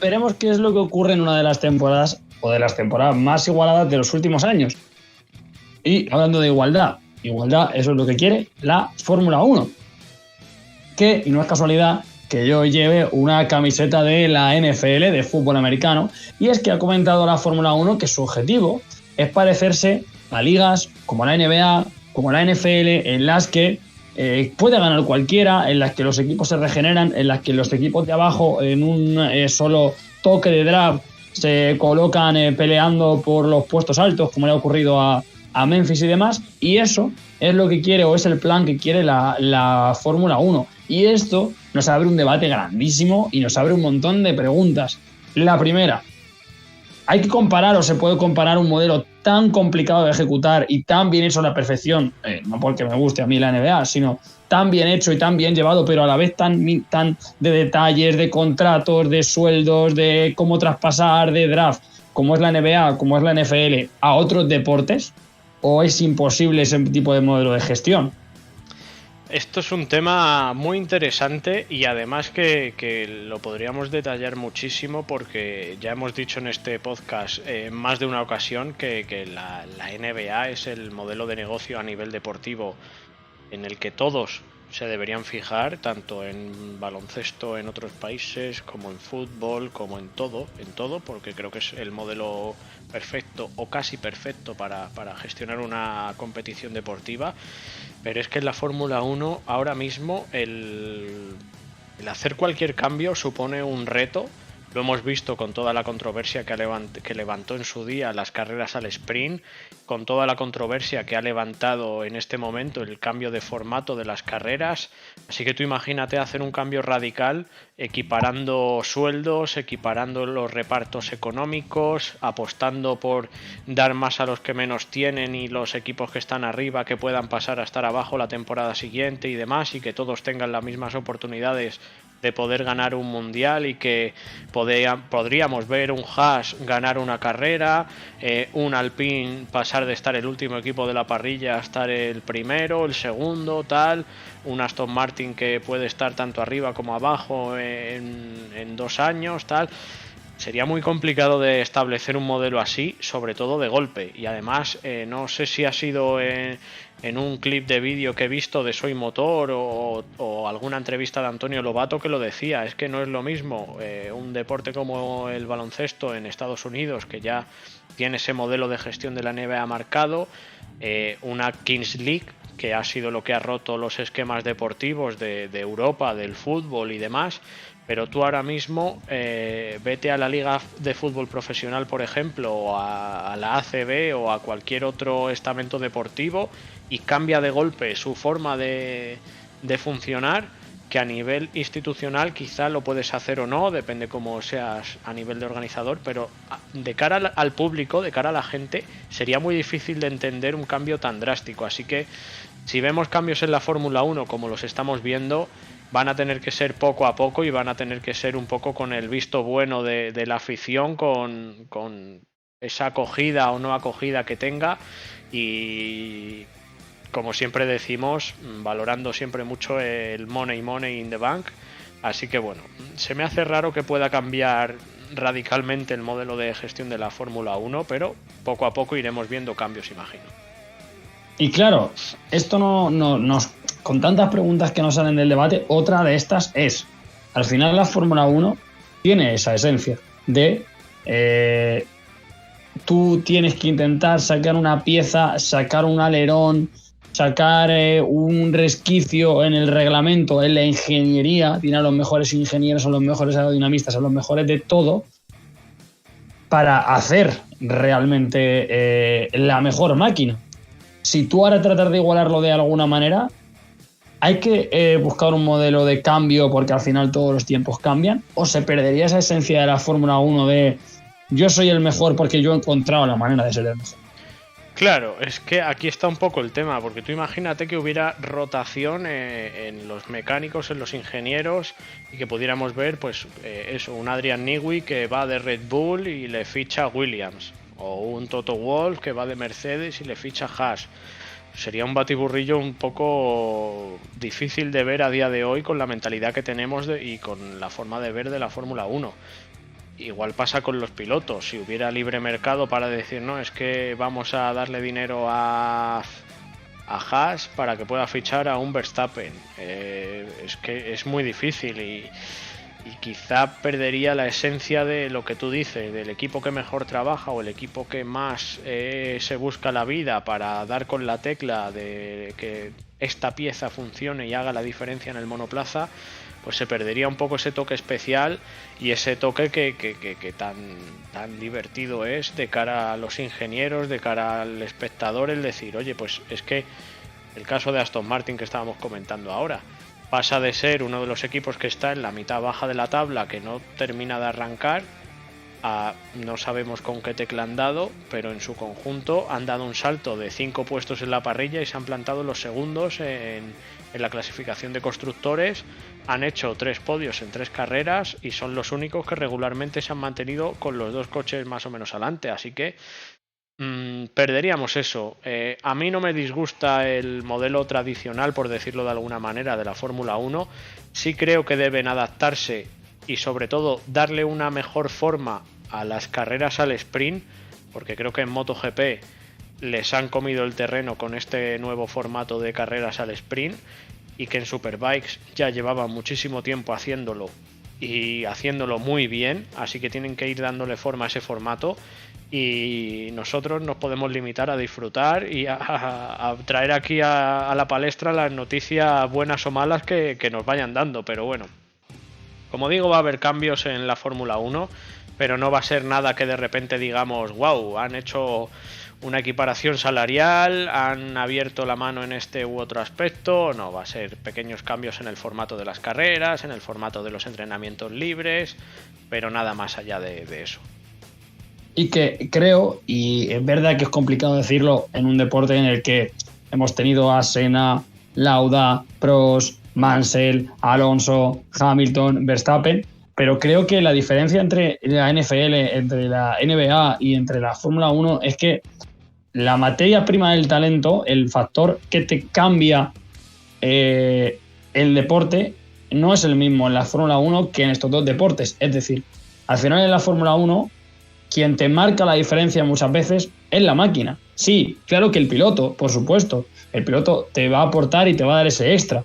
veremos qué es lo que ocurre en una de las temporadas o de las temporadas más igualadas de los últimos años. Y hablando de igualdad, eso es lo que quiere la Fórmula 1. Que, y no es casualidad, que yo lleve una camiseta de la NFL, de fútbol americano, y es que ha comentado la Fórmula 1 que su objetivo es parecerse a ligas como la NBA, como la NFL, en las que puede ganar cualquiera, en las que los equipos se regeneran, en las que los equipos de abajo en un solo toque de draft se colocan peleando por los puestos altos, como le ha ocurrido a Memphis y demás, y eso es lo que quiere, o es el plan que quiere la Fórmula 1. Y esto nos abre un debate grandísimo y nos abre un montón de preguntas. La primera, ¿hay que comparar o se puede comparar un modelo tan complicado de ejecutar y tan bien hecho a la perfección, no porque me guste a mí la NBA, sino tan bien hecho y tan bien llevado, pero a la vez tan de detalles, de contratos, de sueldos, de cómo traspasar, de draft, como es la NBA, como es la NFL, a otros deportes? ¿O es imposible ese tipo de modelo de gestión? Esto es un tema muy interesante y además que lo podríamos detallar muchísimo, porque ya hemos dicho en este podcast en más de una ocasión que la NBA es el modelo de negocio a nivel deportivo en el que todos se deberían fijar, tanto en baloncesto en otros países como en fútbol, como en todo, porque creo que es el modelo perfecto o casi perfecto para gestionar una competición deportiva. Pero es que en la Fórmula 1 ahora mismo el hacer cualquier cambio supone un reto. Lo hemos visto con toda la controversia que levantó en su día las carreras al sprint, con toda la controversia que ha levantado en este momento el cambio de formato de las carreras. Así que tú imagínate hacer un cambio radical, equiparando sueldos, equiparando los repartos económicos, apostando por dar más a los que menos tienen y los equipos que están arriba que puedan pasar a estar abajo la temporada siguiente y demás, y que todos tengan las mismas oportunidades de poder ganar un mundial, y que podríamos ver un Haas ganar una carrera, un Alpine pasar de estar el último equipo de la parrilla a estar el primero, el segundo, tal, un Aston Martin que puede estar tanto arriba como abajo en 2 años, tal. Sería muy complicado de establecer un modelo así, sobre todo de golpe. Y además, no sé si ha sido en un clip de vídeo que he visto de Soy Motor o alguna entrevista de Antonio Lobato que lo decía. Es que no es lo mismo un deporte como el baloncesto en Estados Unidos, que ya tiene ese modelo de gestión de la NBA marcado, una Kings League, que ha sido lo que ha roto los esquemas deportivos de Europa, del fútbol y demás. Pero tú ahora mismo vete a la liga de fútbol profesional, por ejemplo, o a la ACB o a cualquier otro estamento deportivo, y cambia de golpe su forma de funcionar, que a nivel institucional quizá lo puedes hacer o no, depende cómo seas a nivel de organizador, pero de cara al público, de cara a la gente, sería muy difícil de entender un cambio tan drástico. Así que si vemos cambios en la Fórmula 1 como los estamos viendo, van a tener que ser poco a poco y van a tener que ser un poco con el visto bueno de la afición, con esa acogida o no acogida que tenga, y como siempre decimos, valorando siempre mucho el money in the bank. Así que bueno, se me hace raro que pueda cambiar radicalmente el modelo de gestión de la Fórmula 1, pero poco a poco iremos viendo cambios, imagino. Y claro, esto no nos, con tantas preguntas que nos salen del debate, otra de estas es, al final la Fórmula 1 tiene esa esencia de tú tienes que intentar sacar una pieza, sacar un alerón, sacar un resquicio en el reglamento, en la ingeniería, tiene a los mejores ingenieros, a los mejores aerodinamistas, a los mejores de todo, para hacer realmente la mejor máquina. Si tú ahora tratas de igualarlo de alguna manera, hay que buscar un modelo de cambio, porque al final todos los tiempos cambian, o se perdería esa esencia de la Fórmula 1 de yo soy el mejor porque yo he encontrado la manera de ser el mejor. Claro, es que aquí está un poco el tema, porque tú imagínate que hubiera rotación en los mecánicos, en los ingenieros, y que pudiéramos ver, pues, eso, un Adrian Newey que va de Red Bull y le ficha Williams, o un Toto Wolff que va de Mercedes y le ficha Haas. Sería un batiburrillo un poco difícil de ver a día de hoy con la mentalidad que tenemos y con la forma de ver de la Fórmula 1. igual pasa con los pilotos. Si hubiera libre mercado para decir, no, es que vamos a darle dinero a Haas para que pueda fichar a un Verstappen, es que es muy difícil y quizá perdería la esencia de lo que tú dices, del equipo que mejor trabaja o el equipo que más se busca la vida para dar con la tecla de que esta pieza funcione y haga la diferencia en el monoplaza, pues se perdería un poco ese toque especial y ese toque que tan divertido es de cara a los ingenieros, de cara al espectador, el decir, oye, pues es que el caso de Aston Martin que estábamos comentando ahora, pasa de ser uno de los equipos que está en la mitad baja de la tabla, que no termina de arrancar, a no sabemos con qué tecla han dado, pero en su conjunto han dado un salto de 5 puestos en la parrilla y se han plantado los segundos en la clasificación de constructores. Han hecho 3 podios en 3 carreras y son los únicos que regularmente se han mantenido con los 2 coches más o menos adelante, así que perderíamos eso. A mí no me disgusta el modelo tradicional, por decirlo de alguna manera, de la Fórmula 1. Sí creo que deben adaptarse y sobre todo darle una mejor forma a las carreras al sprint, porque creo que en MotoGP les han comido el terreno con este nuevo formato de carreras al sprint y que en Superbikes ya llevaban muchísimo tiempo haciéndolo y haciéndolo muy bien, así que tienen que ir dándole forma a ese formato y nosotros nos podemos limitar a disfrutar y a traer aquí a la palestra las noticias buenas o malas que nos vayan dando, pero bueno, como digo, va a haber cambios en la Fórmula 1, pero no va a ser nada que de repente digamos, wow, han hecho una equiparación salarial, han abierto la mano en este u otro aspecto. No, va a ser pequeños cambios en el formato de las carreras, en el formato de los entrenamientos libres, pero nada más allá de eso. Y que creo, y es verdad que es complicado decirlo en un deporte en el que hemos tenido a Senna, Lauda, Prost, Mansell, Alonso, Hamilton, Verstappen, pero creo que la diferencia entre la NFL, entre la NBA y entre la Fórmula 1 es que la materia prima del talento, el factor que te cambia el deporte, no es el mismo en la Fórmula 1 que en estos dos deportes. Es decir, al final en la Fórmula 1, quien te marca la diferencia muchas veces es la máquina. Sí, claro que el piloto, por supuesto, el piloto te va a aportar y te va a dar ese extra,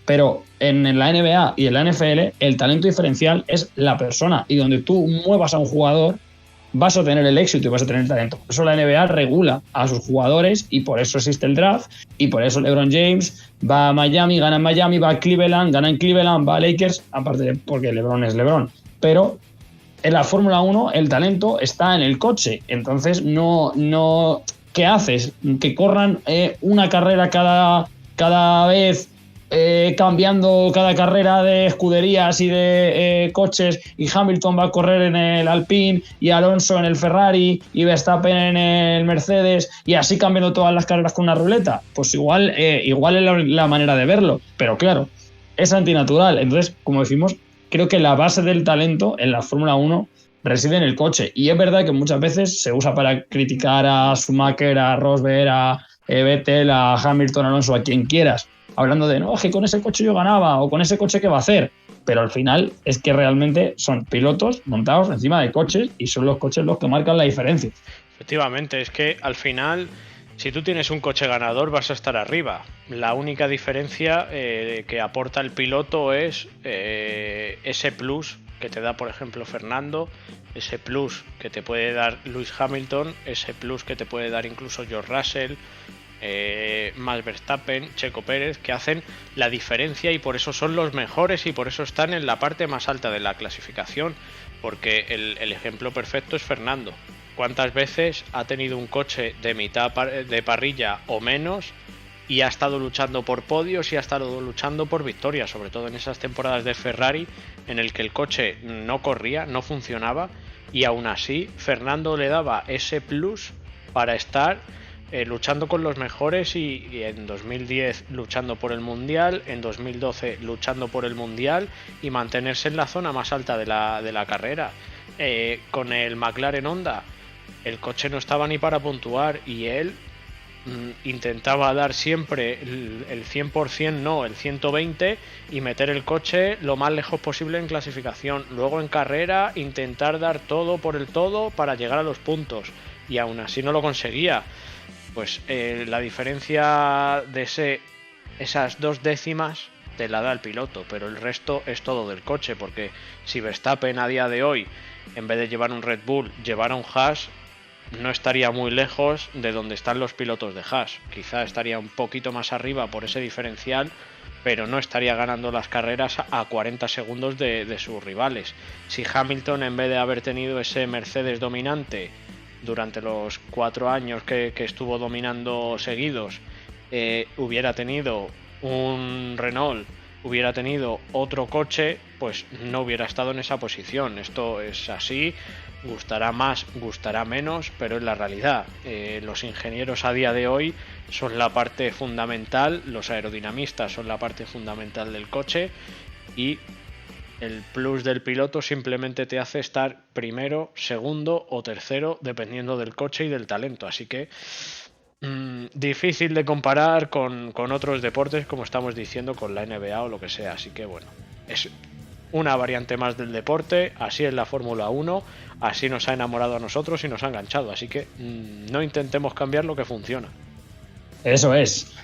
pero en la NBA y en la NFL el talento diferencial es la persona, y donde tú muevas a un jugador vas a tener el éxito y vas a tener el talento. Por eso la NBA regula a sus jugadores y por eso existe el draft y por eso LeBron James va a Miami, gana en Miami, va a Cleveland, gana en Cleveland, va a Lakers, aparte de porque LeBron es LeBron. Pero en la Fórmula 1 el talento está en el coche, entonces no ¿qué haces? Que corran una carrera cada vez, cambiando cada carrera de escuderías y de coches, y Hamilton va a correr en el Alpine y Alonso en el Ferrari y Verstappen en el Mercedes, y así cambiando todas las carreras con una ruleta. Pues igual es la manera de verlo, pero claro, es antinatural. Entonces, como decimos, creo que la base del talento en la Fórmula 1 reside en el coche, y es verdad que muchas veces se usa para criticar a Schumacher, a Rosberg, a Vettel, a Hamilton, Alonso, a quien quieras, hablando de, no, es que con ese coche yo ganaba, o con ese coche qué va a hacer, pero al final es que realmente son pilotos montados encima de coches y son los coches los que marcan la diferencia. Efectivamente, es que al final, si tú tienes un coche ganador vas a estar arriba. La única diferencia que aporta el piloto es ese plus que te da, por ejemplo, Fernando, ese plus que te puede dar Lewis Hamilton, ese plus que te puede dar incluso George Russell, Max Verstappen, Checo Pérez, que hacen la diferencia y por eso son los mejores y por eso están en la parte más alta de la clasificación, porque el ejemplo perfecto es Fernando. ¿Cuántas veces ha tenido un coche de mitad de parrilla o menos y ha estado luchando por podios y ha estado luchando por victorias, sobre todo en esas temporadas de Ferrari en el que el coche no corría, no funcionaba, y aún así Fernando le daba ese plus para estar luchando con los mejores y en 2010 luchando por el Mundial, en 2012 luchando por el Mundial y mantenerse en la zona más alta de la carrera. Con el McLaren Honda el coche no estaba ni para puntuar y él intentaba dar siempre el 100%, no, el 120%, y meter el coche lo más lejos posible en clasificación. Luego en carrera intentar dar todo por el todo para llegar a los puntos, y aún así no lo conseguía. Pues la diferencia de esas 2 décimas te la da el piloto, pero el resto es todo del coche, porque si Verstappen a día de hoy, en vez de llevar un Red Bull, llevara un Haas, no estaría muy lejos de donde están los pilotos de Haas. Quizá estaría un poquito más arriba por ese diferencial, pero no estaría ganando las carreras a 40 segundos de sus rivales. Si Hamilton, en vez de haber tenido ese Mercedes dominante durante los 4 años que estuvo dominando seguidos, hubiera tenido un Renault, hubiera tenido otro coche, pues no hubiera estado en esa posición. Esto es así, gustará más, gustará menos, pero es la realidad. Los ingenieros a día de hoy son la parte fundamental, los aerodinamistas son la parte fundamental del coche, y el plus del piloto simplemente te hace estar primero, segundo o tercero, dependiendo del coche y del talento. Así que difícil de comparar con otros deportes, como estamos diciendo, con la NBA o lo que sea. Así que bueno, es una variante más del deporte. Así es la Fórmula 1, así nos ha enamorado a nosotros y nos ha enganchado. Así que no intentemos cambiar lo que funciona. Eso es.